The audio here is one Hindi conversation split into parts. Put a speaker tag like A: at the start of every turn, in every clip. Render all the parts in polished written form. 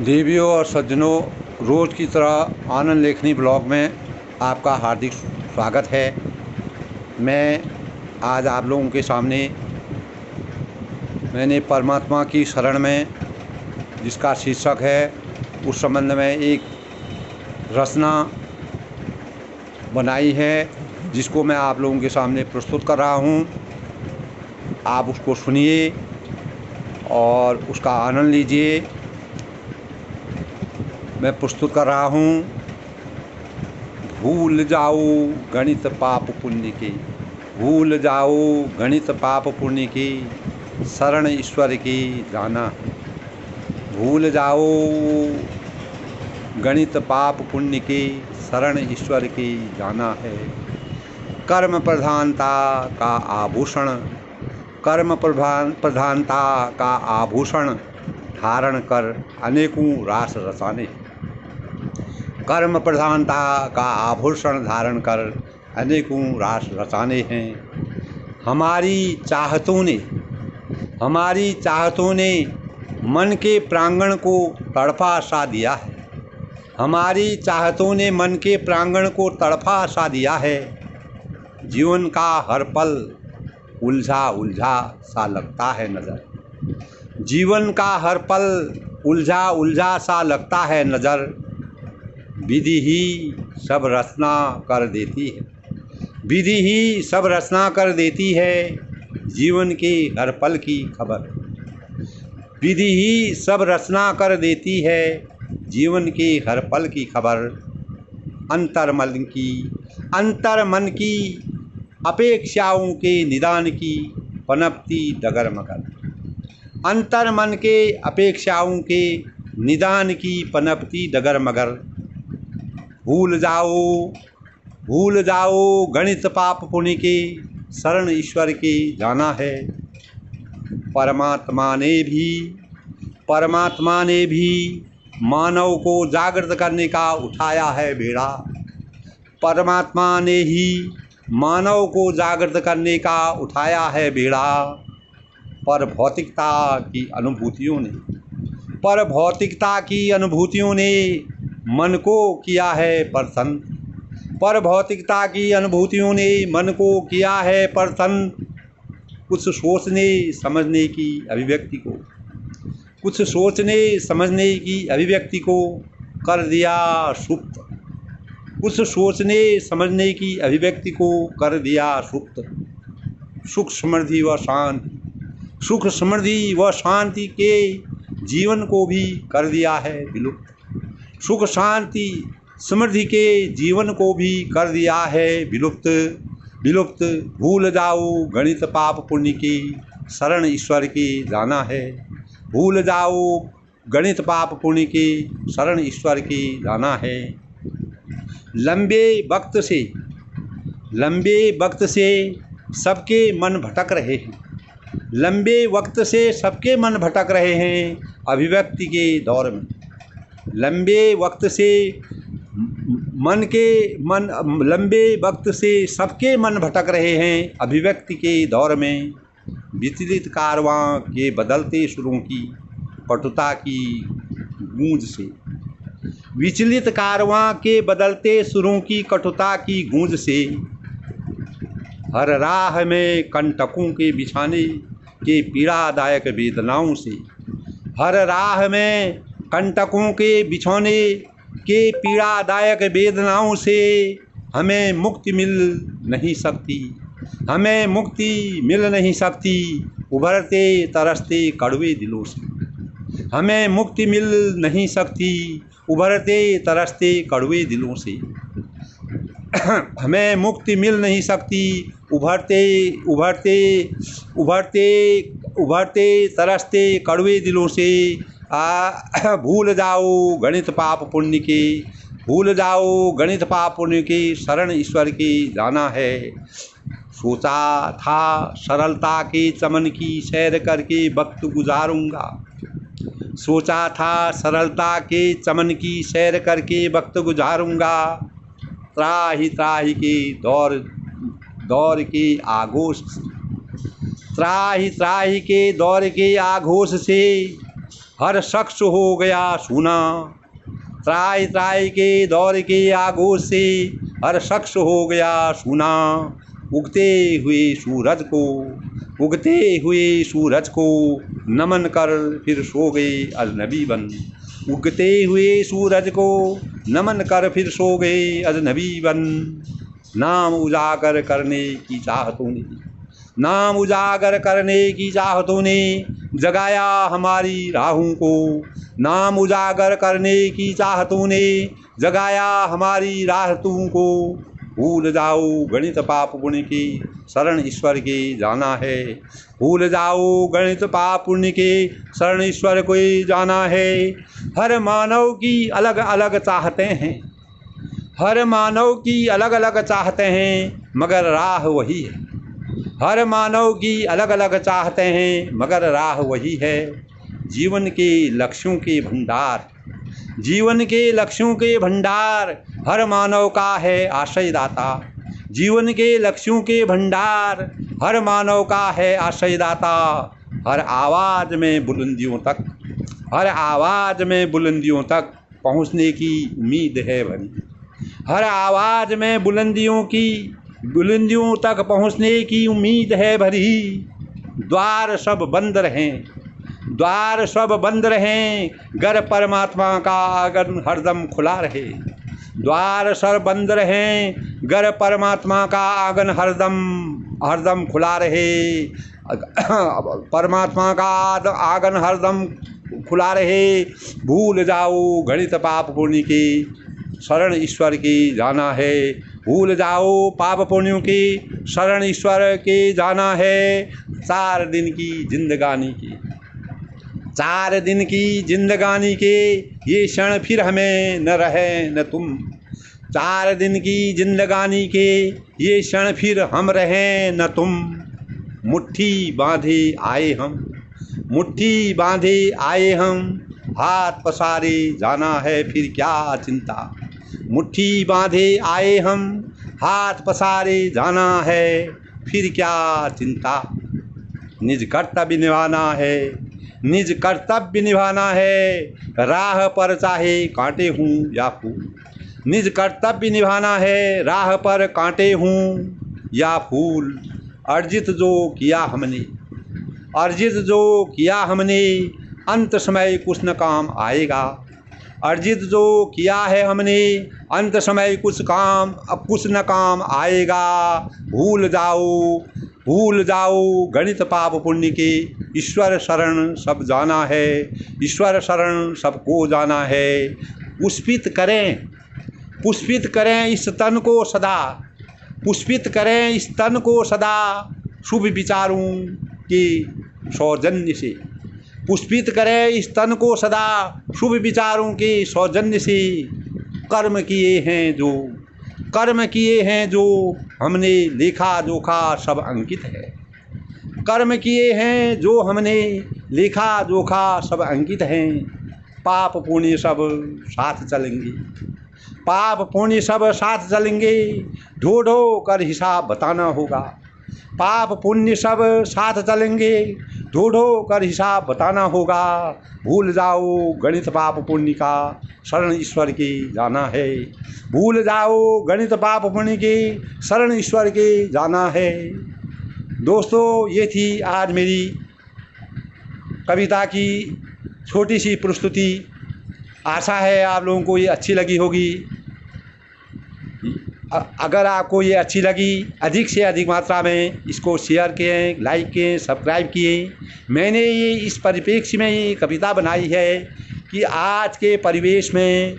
A: देवियों और सज्जनों, रोज़ की तरह आनंद लेखनी ब्लॉग में आपका हार्दिक स्वागत है। मैं आज आप लोगों के सामने मैंने परमात्मा की शरण में, जिसका शीर्षक है, उस संबंध में एक रचना बनाई है, जिसको मैं आप लोगों के सामने प्रस्तुत कर रहा हूँ। आप उसको सुनिए और उसका आनंद लीजिए। मैं प्रस्तुत कर रहा हूँ। भूल जाओ गणित पाप पुण्य के, भूल जाओ गणित पाप पुण्य की, शरण ईश्वर की जाना। भूल जाओ गणित पाप पुण्य की, शरण ईश्वर की जाना है। कर्म प्रधानता का आभूषण, कर्म प्रधानता का आभूषण धारण कर अनेकों रास रचाने। कर्म प्रधानता का आभूषण धारण कर अनेकों रास रचाने हैं। हमारी चाहतों ने मन के प्रांगण को तड़पा सा दिया है। हमारी चाहतों ने मन के प्रांगण को तड़पा सा दिया है। जीवन का हर पल उलझा उलझा सा लगता है नज़र। जीवन का हर पल उलझा उलझा सा लगता है नज़र। विधि ही सब रचना कर देती है, विधि ही सब रचना कर देती है। जीवन के हर पल की खबर, विधि ही सब रचना कर देती है। जीवन के हर पल की खबर। अंतर मन की अपेक्षाओं के निदान की पनपती डगर मगर। अंतर मन के अपेक्षाओं के निदान की पनपती डगर मगर। भूल जाओ गणित पाप पुण्य की, शरण ईश्वर की जाना है। परमात्मा ने भी मानव को जागृत करने का उठाया है बेड़ा। परमात्मा ने ही मानव को जागृत करने का उठाया है बेड़ा। पर भौतिकता की अनुभूतियों ने मन को किया है प्रसन्न। पर भौतिकता की अनुभूतियों ने मन को किया है प्रसन्न। कुछ सोचने समझने की अभिव्यक्ति को कर दिया सुप्त। कुछ सोचने समझने की अभिव्यक्ति को कर दिया सुप्त। सुख समृद्धि व शांति के जीवन को भी कर दिया है विलुप्त। सुख शांति समृद्धि के जीवन को भी कर दिया है विलुप्त। भूल जाओ गणित पाप पुण्य की, शरण ईश्वर की जाना है। भूल जाओ गणित पाप पुण्य की, शरण ईश्वर की जाना है। लंबे वक्त से सबके मन भटक रहे हैं। लंबे वक्त से सबके मन भटक रहे हैं अभिव्यक्ति के दौर में। लंबे वक्त से सबके मन भटक रहे हैं अभिव्यक्ति के दौर में। विचलित कारवां के बदलते सुरों की कटुता की गूंज से, विचलित कारवां के बदलते सुरों की कटुता की गूंज से। हर राह में कंटकों के बिछाने के पीड़ादायक वेदनाओं से, हर राह में कंटकों के बिछौने के पीड़ादायक वेदनाओं से हमें मुक्ति मिल नहीं सकती उभरते तरसते कड़वे दिलों से। हमें मुक्ति मिल नहीं सकती उभरते तरसते कड़वे दिलों से। हमें मुक्ति मिल नहीं सकती उभरते तरसते कड़वे दिलों से। भूल जाओ गणित पाप पुण्य की, भूल जाओ गणित पाप पुण्य की, शरण ईश्वर की जाना है। सोचा था सरलता के चमन की सैर करके वक्त गुजारूंगा। सोचा था सरलता के चमन की सैर करके वक्त गुजारूंगा। त्राहि त्राहि के दौर के आघोष से हर शख्स हो गया सूना। त्राई त्राई के दौर के आगोश से हर शख्स हो गया सूना। उगते हुए सूरज को, उगते हुए सूरज को नमन कर फिर सो गए अजनबी बन। उगते हुए सूरज को नमन कर फिर सो गए अजनबी बन। नाम उजागर करने की चाहतों ने, नाम उजागर करने की चाहतों ने जगाया हमारी राहों को। नाम उजागर करने की चाहतों ने जगाया हमारी राहतों को। भूल जाओ गणित पाप पुण्य की शरण ईश्वर के जाना है। भूल जाओ गणित पाप पुण्य के शरण ईश्वर को जाना है। हर मानव की अलग अलग चाहते हैं, हर मानव की अलग अलग चाहते हैं, मगर राह वही है। हर मानव की अलग अलग चाहते हैं, मगर राह वही है। जीवन के लक्ष्यों के भंडार, जीवन के लक्ष्यों के भंडार हर मानव का है आश्रयदाता। जीवन के लक्ष्यों के भंडार हर मानव का है आश्रयदाता। हर आवाज़ में बुलंदियों तक, हर आवाज़ में बुलंदियों तक पहुँचने की उम्मीद है भरी। हर आवाज़ में बुलंदियों तक पहुँचने की उम्मीद है भरी। द्वार सब बंद रहें, द्वार सब बंद रहें, गर परमात्मा का आंगन हरदम खुला रहे। द्वार सब बंद रहें, गर परमात्मा का आंगन हरदम खुला रहे। परमात्मा का आंगन हरदम खुला रहे। भूल जाओ गणित पाप पुण्य की शरण ईश्वर की जाना है। भूल जाओ पाप पुण्यों की शरण ईश्वर के जाना है। 4 दिन की जिंदगानी की, 4 दिन की जिंदगानी के ये क्षण फिर हमें न रहे न तुम। 4 दिन की जिंदगानी के ये क्षण फिर हम रहें न तुम। मुट्ठी बांधे आए हम, मुट्ठी बांधे आए हम, हाथ पसारे जाना है फिर क्या चिंता। मुट्ठी बांधे आए हम, हाथ पसारे जाना है फिर क्या चिंता। निज कर्तव्य निभाना है, निज कर्तव्य निभाना है, राह पर चाहे कांटे हूँ या फूल। निज कर्तव्य निभाना है, राह पर कांटे हूँ या फूल। अर्जित जो किया हमने, अर्जित जो किया हमने, अंत समय कुछ न काम आएगा। अर्जित जो किया है हमने, अंत समय कुछ न काम आएगा। भूल जाओ, भूल जाओ गणित पाप पुण्य के ईश्वर शरण सब जाना है। ईश्वर शरण सबको जाना है। पुष्पित करें, पुष्पित करें इस तन को सदा, पुष्पित करें इस तन को सदा, शुभ विचारों के सौजन्य से। पुष्पित करें इस तन को सदा, शुभ विचारों के सौजन्य से। कर्म किए हैं जो, कर्म किए हैं जो, हमने लेखा जोखा सब अंकित है। कर्म किए हैं जो हमने लेखा जोखा सब अंकित हैं। पाप पुण्य सब साथ चलेंगे, पाप पुण्य सब साथ चलेंगे, ढो ढो कर हिसाब बताना होगा। पाप पुण्य सब साथ चलेंगे, ढो ढो कर हिसाब बताना होगा। भूल जाओ गणित पाप पुण्य का शरण ईश्वर के जाना है। भूल जाओ गणित पाप पुण्य के शरण ईश्वर के जाना है। दोस्तों, ये थी आज मेरी कविता की छोटी सी प्रस्तुति। आशा है आप लोगों को ये अच्छी लगी होगी। अगर आपको ये अच्छी लगी, अधिक से अधिक मात्रा में इसको शेयर किए, लाइक किए, सब्सक्राइब किए। मैंने ये इस परिप्रेक्ष्य में ये कविता बनाई है कि आज के परिवेश में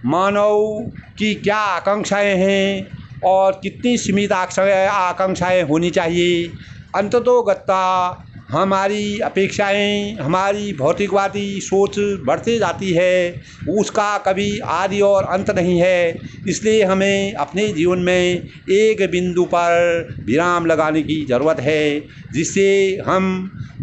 A: मानव की क्या आकांक्षाएं हैं और कितनी सीमित आकांक्षाएं होनी चाहिए। अंततोगत्वा हमारी अपेक्षाएं, हमारी भौतिकवादी सोच बढ़ती जाती है, उसका कभी आदि और अंत नहीं है। इसलिए हमें अपने जीवन में एक बिंदु पर विराम लगाने की ज़रूरत है, जिससे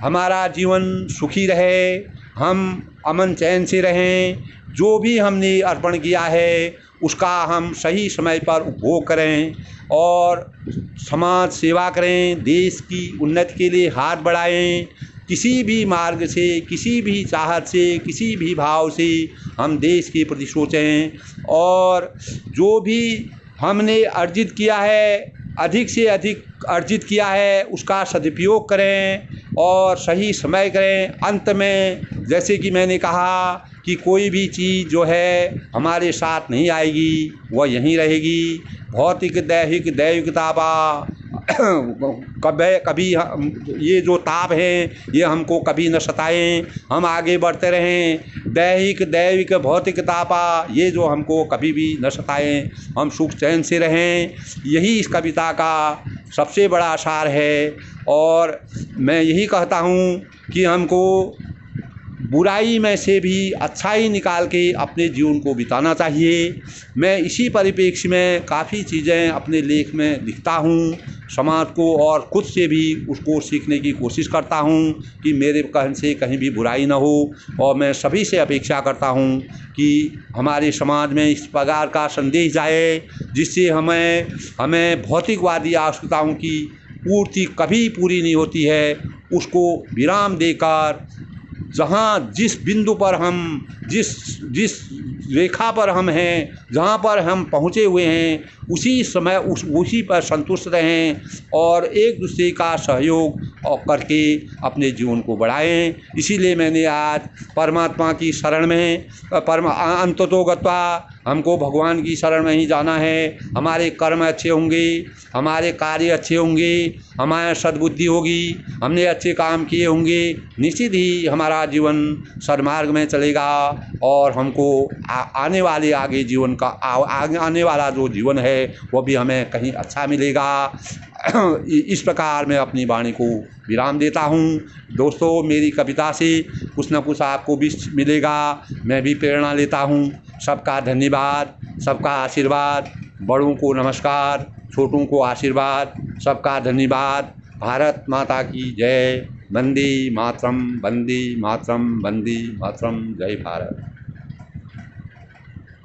A: हमारा जीवन सुखी रहे, हम अमन चैन से रहें। जो भी हमने अर्पण किया है उसका हम सही समय पर उपभोग करें और समाज सेवा करें, देश की उन्नति के लिए हाथ बढ़ाएं, किसी भी मार्ग से, किसी भी चाहत से, किसी भी भाव से हम देश के प्रति सोचें और जो भी हमने अर्जित किया है, अधिक से अधिक अर्जित किया है, उसका सदुपयोग करें और सही समय करें। अंत में जैसे कि मैंने कहा कि कोई भी चीज़ जो है हमारे साथ नहीं आएगी, वह यहीं रहेगी। भौतिक दैहिक दैविक तापा कभी ये जो ताप हैं ये हमको कभी न सताएं, हम आगे बढ़ते रहें। दैहिक दैविक भौतिक तापा ये जो हमको कभी भी न सताएं, हम सुख चैन से रहें। यही इस कविता का सबसे बड़ा सार है। और मैं यही कहता हूँ कि हमको बुराई में से भी अच्छाई निकाल के अपने जीवन को बिताना चाहिए। मैं इसी परिप्रेक्ष्य में काफ़ी चीज़ें अपने लेख में लिखता हूँ, समाज को और खुद से भी उसको सीखने की कोशिश करता हूँ कि मेरे कहने से कहीं भी बुराई ना हो। और मैं सभी से अपेक्षा करता हूँ कि हमारे समाज में इस प्रकार का संदेश जाए जिससे हमें भौतिकवादी आवश्यकताओं की पूर्ति कभी पूरी नहीं होती है, उसको विराम देकर जहाँ जिस बिंदु पर हम जिस रेखा पर हम हैं, जहाँ पर हम पहुँचे हुए हैं, उसी समय उसी पर संतुष्ट रहें और एक दूसरे का सहयोग और करके अपने जीवन को बढ़ाएं। इसीलिए मैंने आज परमात्मा की शरण में अंततो गत्वा हमको भगवान की शरण में ही जाना है। हमारे कर्म अच्छे होंगे, हमारे कार्य अच्छे होंगे, हमारे सद्बुद्धि होगी, हमने अच्छे काम किए होंगे, निश्चित ही हमारा जीवन सन्मार्ग में चलेगा और हमको आने वाले आगे जीवन का आने वाला जो जीवन है वो भी हमें कहीं अच्छा मिलेगा। इस प्रकार मैं अपनी वाणी को विराम देता हूँ। दोस्तों, मेरी कविता से कुछ न कुछ आपको भी मिलेगा, मैं भी प्रेरणा लेता हूँ। सबका धन्यवाद, सबका आशीर्वाद, बड़ों को नमस्कार, छोटों को आशीर्वाद, सबका धन्यवाद। भारत माता की जय। वंदे मातरम, वंदे मातरम, वंदे मातरम। जय भारत।